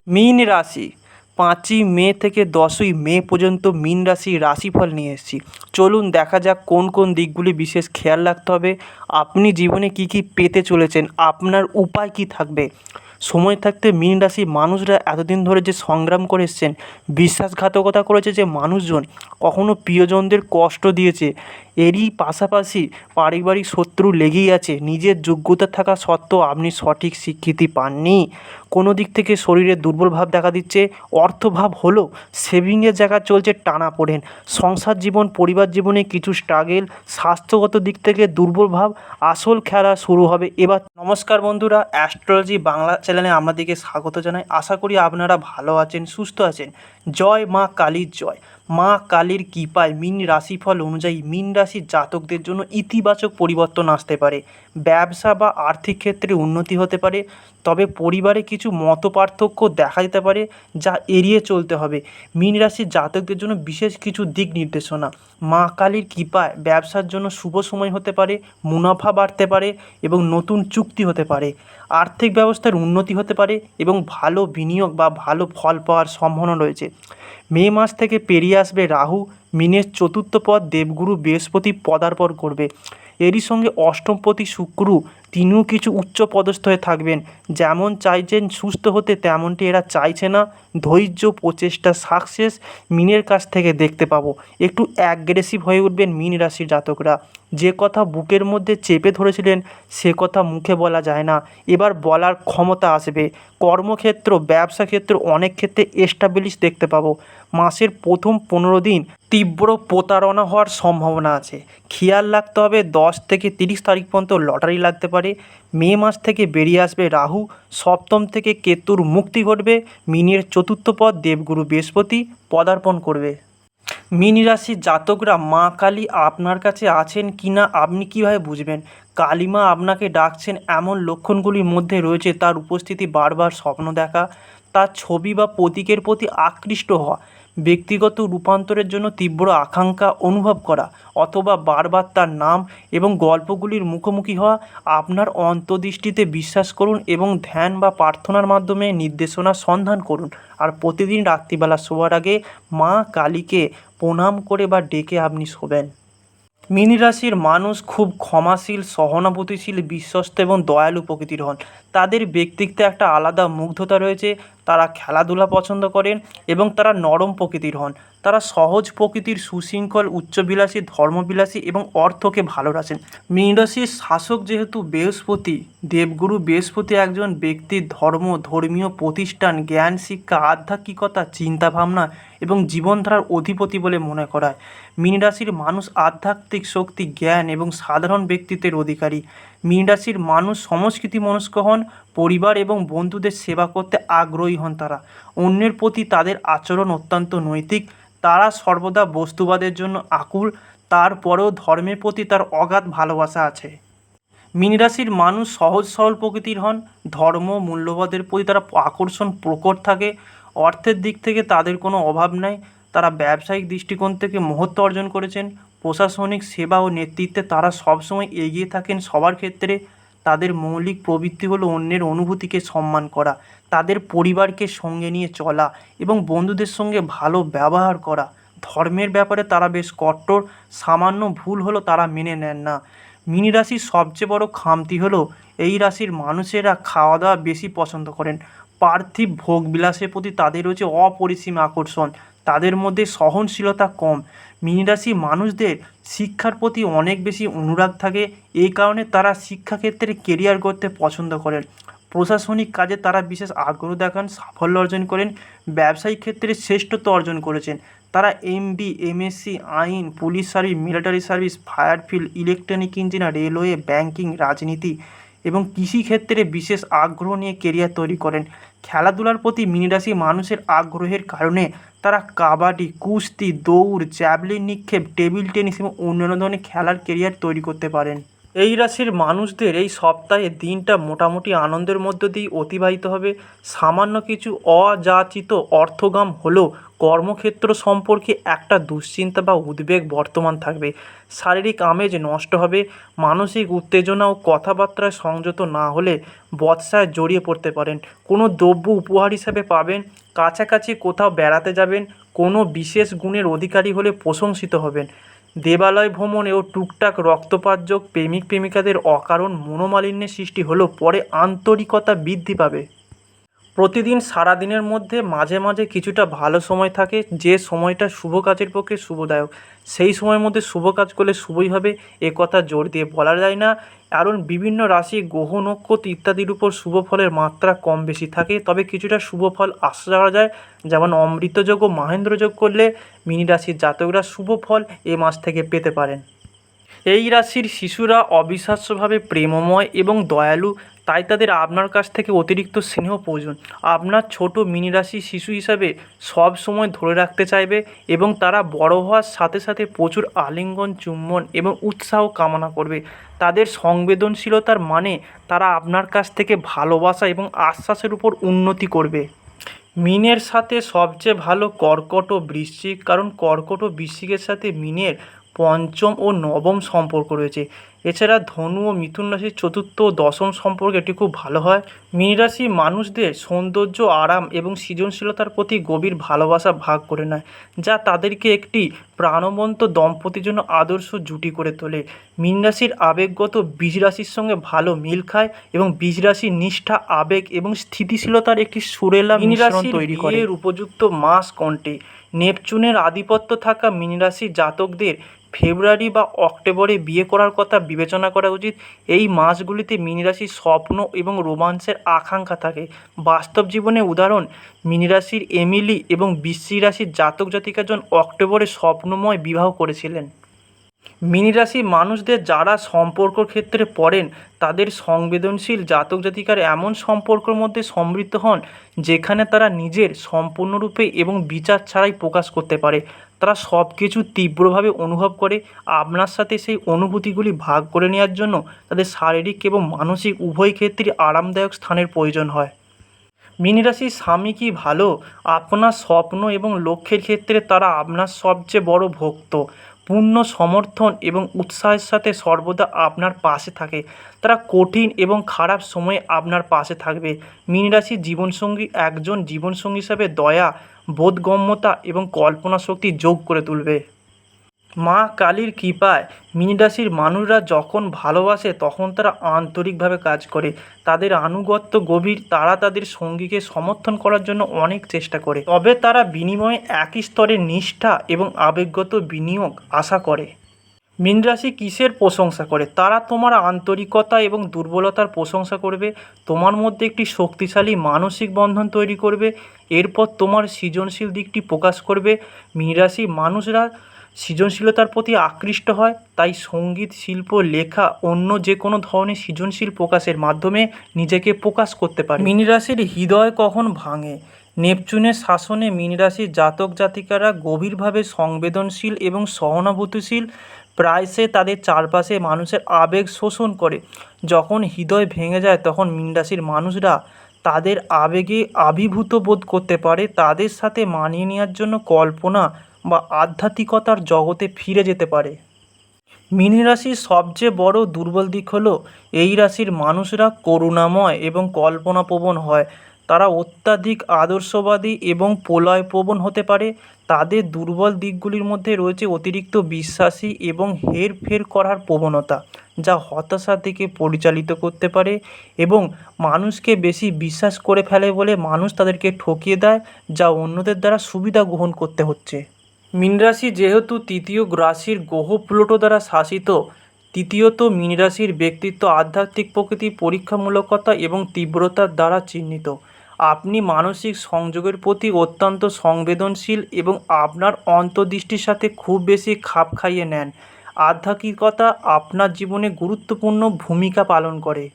মীন রাশি 5ই মে থেকে 10ই মে পর্যন্ত মীন রাশির রাশিফল নিয়ে এসেছি। চলুন দেখা যাক কোন কোন দিকগুলি বিশেষ খেয়াল রাখতে হবে। আপনি জীবনে কী কী পেতে চলেছেন, আপনার উপায় কী থাকবে। সময় থাকতে মীন রাশির মানুষরা এতদিন ধরে যে সংগ্রাম করে এসছেন, বিশ্বাসঘাতকতা করেছে যে মানুষজন, কখনো প্রিয়জনদের কষ্ট দিয়েছে, এরই পাশাপাশি পারিবারিক শত্রু লেগেই আছে। নিজের যোগ্যতা থাকা সত্ত্বেও আপনি সঠিক স্বীকৃতি পাননি। কোনো দিক থেকে শরীরে দুর্বল ভাব দেখা দিচ্ছে, অর্থভাব হলো সেভিংয়ের জায়গা চলছে টানাপোড়েন, সংসার জীবন পরিবার জীবনে কিছু স্ট্রাগেল, স্বাস্থ্যগত দিক থেকে দুর্বল ভাব। আসল খেলা শুরু হবে এবার। নমস্কার বন্ধুরা, অ্যাস্ট্রোলজি বাংলা চ্যানেলে আপনাদেরকে স্বাগত জানাই। আশা করি আপনারা ভালো আছেন, সুস্থ আছেন। জয় মা কালীর জয়। মা কালীর কৃপায় মীন রাশিফল অনুযায়ী মীন রাশির জাতকদের জন্য ইতিবাচক পরিবর্তন আসতে পারে। ব্যবসা বা আর্থিক ক্ষেত্রে উন্নতি হতে পারে, তবে পরিবারে কিছু মতপার্থক্য দেখা দিতে পারে, যা এড়িয়ে চলতে হবে। মীন রাশির জাতকদের জন্য বিশেষ কিছু দিক নির্দেশনা। মা কালীর কৃপায় ব্যবসার জন্য শুভ সময় হতে পারে, মুনাফা বাড়তে পারে এবং নতুন চুক্তি হতে পারে। আর্থিক ব্যবস্থার উন্নতি হতে পারে এবং ভালো বিনিয়োগ বা ভালো ফল পাওয়ার সম্ভাবনা রয়েছে। মে মাস থেকে পেরিয়ে আসবে রাহু, মিনের চতুর্থ পদ দেবগুরু বৃহস্পতি পদার্পণ করবে। এরই সঙ্গে অষ্টমপতি শুক্র, তিনিও কিছু উচ্চ পদস্থ হয়ে থাকবেন। যেমন চাইছেন সুস্থ হতে, তেমনটি এরা চাইছে না। ধৈর্য প্রচেষ্টা সাকসেস মিনের কাছ থেকে দেখতে পাবো। একটু অ্যাগ্রেসিভ হয়ে উঠবেন মীন রাশির জাতকরা। যে কথা বুকের মধ্যে চেপে ধরেছিলেন, সে কথা মুখে বলা যায় না, এবার বলার ক্ষমতা আসবে। কর্মক্ষেত্র ব্যবসা ক্ষেত্র অনেক ক্ষেত্রে এস্টাবলিশ দেখতে পাবো। মাসের প্রথম 15 দিন তীব্র প্রতারণা হওয়ার সম্ভাবনা আছে। খেয়াল রাখতে হবে 10 থেকে 30 তারিখ পর্যন্ত লটারি লাগতে পারে। মে মাস থেকে বেরিয়ে আসবে রাহু, সপ্তম থেকে কেতুর মুক্তি ঘটবে, মিনের চতুর্থ পদ দেবগুরু বৃহস্পতি পদার্পণ করবে। মীন রাশির জাতকরা মা কালী আপনার কাছে আছেন কি না আপনি কীভাবে বুঝবেন? কালীমা আপনাকে ডাকছেন এমন লক্ষণগুলির মধ্যে রয়েছে তার উপস্থিতি, বারবার স্বপ্ন দেখা, তার ছবি বা প্রতীকের প্রতি আকৃষ্ট হওয়া, ব্যক্তিগত রূপান্তরের জন্য তীব্র আকাঙ্ক্ষা অনুভব করা, অথবা বারবার তার নাম এবং গল্পগুলির মুখোমুখি হওয়া। আপনার অন্তর্দৃষ্টিতে বিশ্বাস করুন এবং ধ্যান বা প্রার্থনার মাধ্যমে নির্দেশনার সন্ধান করুন। আর প্রতিদিন রাত্রিবেলা শোয়ার আগে মা কালীকে প্রণাম করে বা ডেকে আপনি শোবেন। মীন রাশির মানুষ খুব ক্ষমাশীল, সহানুভূতিশীল, বিশ্বস্ত এবং দয়ালু প্রকৃতির হন। তাদের ব্যক্তিত্বে একটা আলাদা মুগ্ধতা রয়েছে। তারা খেলাধুলা পছন্দ করেন এবং তারা নরম প্রকৃতির হন। তারা সহজ প্রকৃতির, সুশৃঙ্খল, উচ্চবিলাসী, ধর্মবিলাসী এবং অর্থকে ভালোবাসেন। মীন রাশির শাসক যেহেতু বৃহস্পতি, দেবগুরু বৃহস্পতি একজন ব্যক্তির ধর্ম, ধর্মীয় প্রতিষ্ঠান, জ্ঞান, শিক্ষা, আধ্যাত্মিকতা, চিন্তাভাবনা এবং জীবনধারার অধিপতি বলে মনে করা হয়। মীন রাশির মানুষ আধ্যাত্মিক শক্তি, জ্ঞান এবং সাধারণ ব্যক্তিত্বের অধিকারী। মীন রাশির মানুষ সংস্কৃতি মনস্ক হন, পরিবার এবং বন্ধুদের সেবা করতে আগ্রহী হন। তারা অন্যের প্রতি তাদের আচরণ অত্যন্ত নৈতিক। তারা সর্বদা বস্তুবাদের জন্য আকুল, তারপরেও ধর্মের প্রতি তার অগাধ ভালোবাসা আছে। মীন রাশির মানুষ সহজ সরল প্রকৃতির হন। ধর্ম মূল্যবোধের প্রতি তারা আকর্ষণ প্রকট থাকে। অর্থের দিক থেকে তাদের কোনো অভাব নাই। তারা ব্যবসায়িক দৃষ্টিকোণ থেকে মহত্ব অর্জন করেছেন। প্রশাসনিক সেবা ও নেতৃত্বে তারা সবসময় এগিয়ে থাকেন সবার ক্ষেত্রে। তাদের মৌলিক প্রবৃত্তি হলো অন্যের অনুভূতিকে সম্মান করা, তাদের পরিবারকে সঙ্গে নিয়ে চলা এবং বন্ধুদের সঙ্গে ভালো ব্যবহার করা। ধর্মের ব্যাপারে তারা বেশ কট্টর, সামান্য ভুল হলো তারা মেনে নেন না। মীন রাশির সবচেয়ে বড় খামতি হলো এই রাশির মানুষেরা খাওয়া দাওয়া বেশি পছন্দ করেন। পার্থিব ভোগবিলাসের প্রতি তাদের রয়েছে অপরিসীম আকর্ষণ। তাদের মধ্যে সহনশীলতা কম। মীন রাশির মানুষদের শিক্ষার প্রতি অনেক বেশি অনুরাগ থাকে। এই কারণে তারা শিক্ষাক্ষেত্রে কেরিয়ার করতে পছন্দ করেন। প্রশাসনিক কাজে তারা বিশেষ আগ্রহ দেখান, সাফল্য অর্জন করেন। ব্যবসায়িক ক্ষেত্রে শ্রেষ্ঠত্ব অর্জন করেছেন। তারা এমবি, এমএসসি, আইন, police service, military service, fire field, electronic engineer, railway, banking, রাজনীতি এবং কৃষিক্ষেত্রে বিশেষ আগ্রহ নিয়ে কেরিয়ার তৈরি করেন। খেলাধুলার প্রতি মীন রাশি মানুষের আগ্রহের কারণে তারা কাবাডি, কুস্তি, দৌড়, জ্যাভলিন নিক্ষেপ, টেবিল টেনিস এবং অন্যান্য ধরনের খেলার কেরিয়ার তৈরি করতে পারেন। এই রাশির মানুষদের এই সপ্তাহে দিনটা মোটামুটি আনন্দের মধ্য দিয়ে অতিবাহিত হবে। সামান্য কিছু অযাচিত অর্থগাম হলেও কর্মক্ষেত্র সম্পর্কে একটা দুশ্চিন্তা বা উদ্বেগ বর্তমান থাকবে। শারীরিক আমেজ নষ্ট হবে। মানসিক উত্তেজনা ও কথাবার্তায় সংযত না হলে বচসায় জড়িয়ে পড়তে পারেন। কোনো দ্রব্য উপহার হিসাবে পাবেন। কাছাকাছি কোথাও বেড়াতে যাবেন। কোনো বিশেষ গুণের অধিকারী হলে প্রশংসিত হবেন। দেবালয় ভ্রমণ ও টুকটাক রক্তপাত যোগ প্রেমিক প্রেমিকাদের অকারণ মনোমালিন্যের সৃষ্টি হলেও পরে আন্তরিকতা বৃদ্ধি পাবে। প্রতিদিন সারাদিনের মধ্যে মাঝে মাঝে কিছুটা ভালো সময় থাকে, যে সময়টা শুভ কাজের পক্ষে শুভদায়ক। সেই সময়ের মধ্যে শুভ কাজ করলে শুভই হবে, এ কথা জোর দিয়ে বলা যায় না। কারণ বিভিন্ন রাশি গ্রহ নক্ষত্র ইত্যাদির উপর শুভ ফলের মাত্রা কম বেশি থাকে, তবে কিছুটা শুভ ফল আশা করা যায়। যেমন অমৃতযোগ ও মাহেন্দ্রযোগ করলে মীন রাশির জাতকরা শুভ ফল এ মাস থেকে পেতে পারেন। এই রাশির শিশুরা অবিশ্বাস্যভাবে প্রেমময় এবং দয়ালু, তাই তাদের আপনার কাছ থেকে অতিরিক্ত স্নেহ প্রয়োজন। আপনার ছোট মিনি রাশি শিশু হিসাবে সব সময় ধরে রাখতে চাইবে এবং তারা বড় হওয়ার সাথে সাথে প্রচুর আলিঙ্গন, চুম্বন এবং উৎসাহ কামনা করবে। তাদের সংবেদনশীলতার মানে তারা আপনার কাছ থেকে ভালোবাসা এবং আশ্বাসের উপর উন্নতি করবে। মিনের সাথে সবচেয়ে ভালো কর্কট ও বৃশ্চিক, কারণ কর্কট ও বৃশ্চিকের সাথে মিনের পঞ্চম ও নবম সম্পর্ক রয়েছে। এছাড়া ধনু ও মিথুন রাশির চতুর্থ ও দশম সম্পর্ক এটি খুব ভালো হয়। মীন রাশি মানুষদের সৌন্দর্য, আরাম এবং সৃজনশীলতার প্রতি গভীর ভালোবাসা ভাগ করে নেয়, যা তাদেরকে একটি প্রাণবন্ত দম্পতির জন্য আদর্শ জুটি করে তোলে। মীন রাশির আবেগগত বীজ রাশির সঙ্গে ভালো মিল খায় এবং বীজ রাশির নিষ্ঠা, আবেগ এবং স্থিতিশীলতার একটি সুরেলা মিশ্রণ তৈরি করে। এর উপযুক্ত মাস কোনটি? নেপচুনের আধিপত্য থাকা মীন রাশির জাতকদের ফেব্রুয়ারি বা অক্টোবরে বিয়ে করার কথা বিবেচনা করা উচিত। এই মাসগুলিতে মীন রাশির স্বপ্ন এবং রোমান্সের আকাঙ্ক্ষা থাকে। বাস্তব জীবনে উদাহরণ, মীন রাশির এমিলি এবং বৃশ্চিক রাশির জাতক জাতিকাজন অক্টোবরে স্বপ্নময় বিবাহ করেছিলেন। মীন রাশি মানুষদের যারা সম্পর্ক ক্ষেত্রে পড়েন তাদের সংবেদনশীল জাতক জাতিকার এমন সম্পর্কের মধ্যে সমৃদ্ধ হন যেখানে তারা নিজের সম্পূর্ণরূপে এবং বিচার ছাড়াই প্রকাশ করতে পারে। তারা সব কিছু তীব্রভাবে অনুভব করে। আপনার সাথে সেই অনুভূতিগুলি ভাগ করে নেওয়ার জন্য তাদের শারীরিক এবং মানসিক উভয় ক্ষেত্রেই আরামদায়ক স্থানের প্রয়োজন হয়। মীন রাশির স্বামী কি ভালো? আপনার স্বপ্ন এবং লক্ষ্যের ক্ষেত্রে তারা আপনার সবচেয়ে বড় ভক্ত। পূর্ণ সমর্থন এবং উৎসাহের সাথে সর্বদা আপনার পাশে থাকে। তারা কঠিন এবং খারাপ সময়ে আপনার পাশে থাকবে। মীন রাশির জীবনসঙ্গী একজন জীবনসঙ্গী হিসাবে দয়া, বোধগম্যতা এবং কল্পনা শক্তি যোগ করে তুলবে। মা কালীর কৃপায় মীন রাশির মানুষরা যখন ভালোবাসে তখন তারা আন্তরিকভাবে কাজ করে। তাদের আনুগত্য গভীর। তারা তাদের সঙ্গীকে সমর্থন করার জন্য অনেক চেষ্টা করে, তবে তারা বিনিময়ে একই স্তরের নিষ্ঠা এবং আবেগগত বিনিয়োগ আশা করে। মীন রাশি কিসের প্রশংসা করে? তারা তোমার আন্তরিকতা এবং দুর্বলতার প্রশংসা করবে। তোমার মধ্যে একটি শক্তিশালী মানসিক বন্ধন তৈরি করবে। এরপর তোমার সৃজনশীল দিকটি প্রকাশ করবে। মীন রাশি মানুষরা সৃজনশীলতার প্রতি আকৃষ্ট হয়, তাই সঙ্গীত, শিল্প, লেখা, অন্য যে কোনো ধরনের সৃজনশীল প্রকাশের মাধ্যমে নিজেকে প্রকাশ করতে পারে। মীন রাশির হৃদয় কখন ভাঙে? নেপচুনের শাসনে মীন রাশির জাতক জাতিকারা গভীরভাবে সংবেদনশীল এবং সহানুভূতিশীল। প্রায়শই তাদের চারপাশে মানুষের আবেগ শোষণ করে। যখন হৃদয় ভেঙে যায় তখন মীন রাশির মানুষরা তাদের আবেগে আবির্ভূত বোধ করতে পারে। তাদের সাথে মানিয়ে নেওয়ার জন্য কল্পনা বা আধ্যাত্মিকতার জগতে ফিরে যেতে পারে। মীন রাশির সবচেয়ে বড় দুর্বল দিক হলো এই রাশির মানুষরা করুণাময় এবং কল্পনাপ্রবণ হয়। তারা অত্যাধিক আদর্শবাদী এবং প্রলয়প্রবণ হতে পারে। তাদের দুর্বল দিকগুলির মধ্যে রয়েছে অতিরিক্ত বিশ্বাসী এবং হেরফের করার প্রবণতা, যা হতাশার দিকে পরিচালিত করতে পারে এবং মানুষকে বেশি বিশ্বাস করে ফেলে বলে মানুষ তাদেরকে ঠকিয়ে দেয়, যা অন্যদের দ্বারা সুবিধা গ্রহণ করতে হচ্ছে। মীন রাশি যেহেতু তৃতীয় রাশির গ্রহ প্লুটো দ্বারা শাসিত, তৃতীয়ত মীন রাশির ব্যক্তিত্ব আধ্যাত্মিক প্রকৃতি, পরীক্ষামূলকতা এবং তীব্রতার দ্বারা চিহ্নিত। আপনি মানসিক সংযোগের প্রতি অত্যন্ত সংবেদনশীল এবং আপনার অন্তর্দৃষ্টির সাথে খুব বেশি খাপ খাইয়ে নেন। আধ্যাত্মিকতা আপনার জীবনে গুরুত্বপূর্ণ ভূমিকা পালন করে।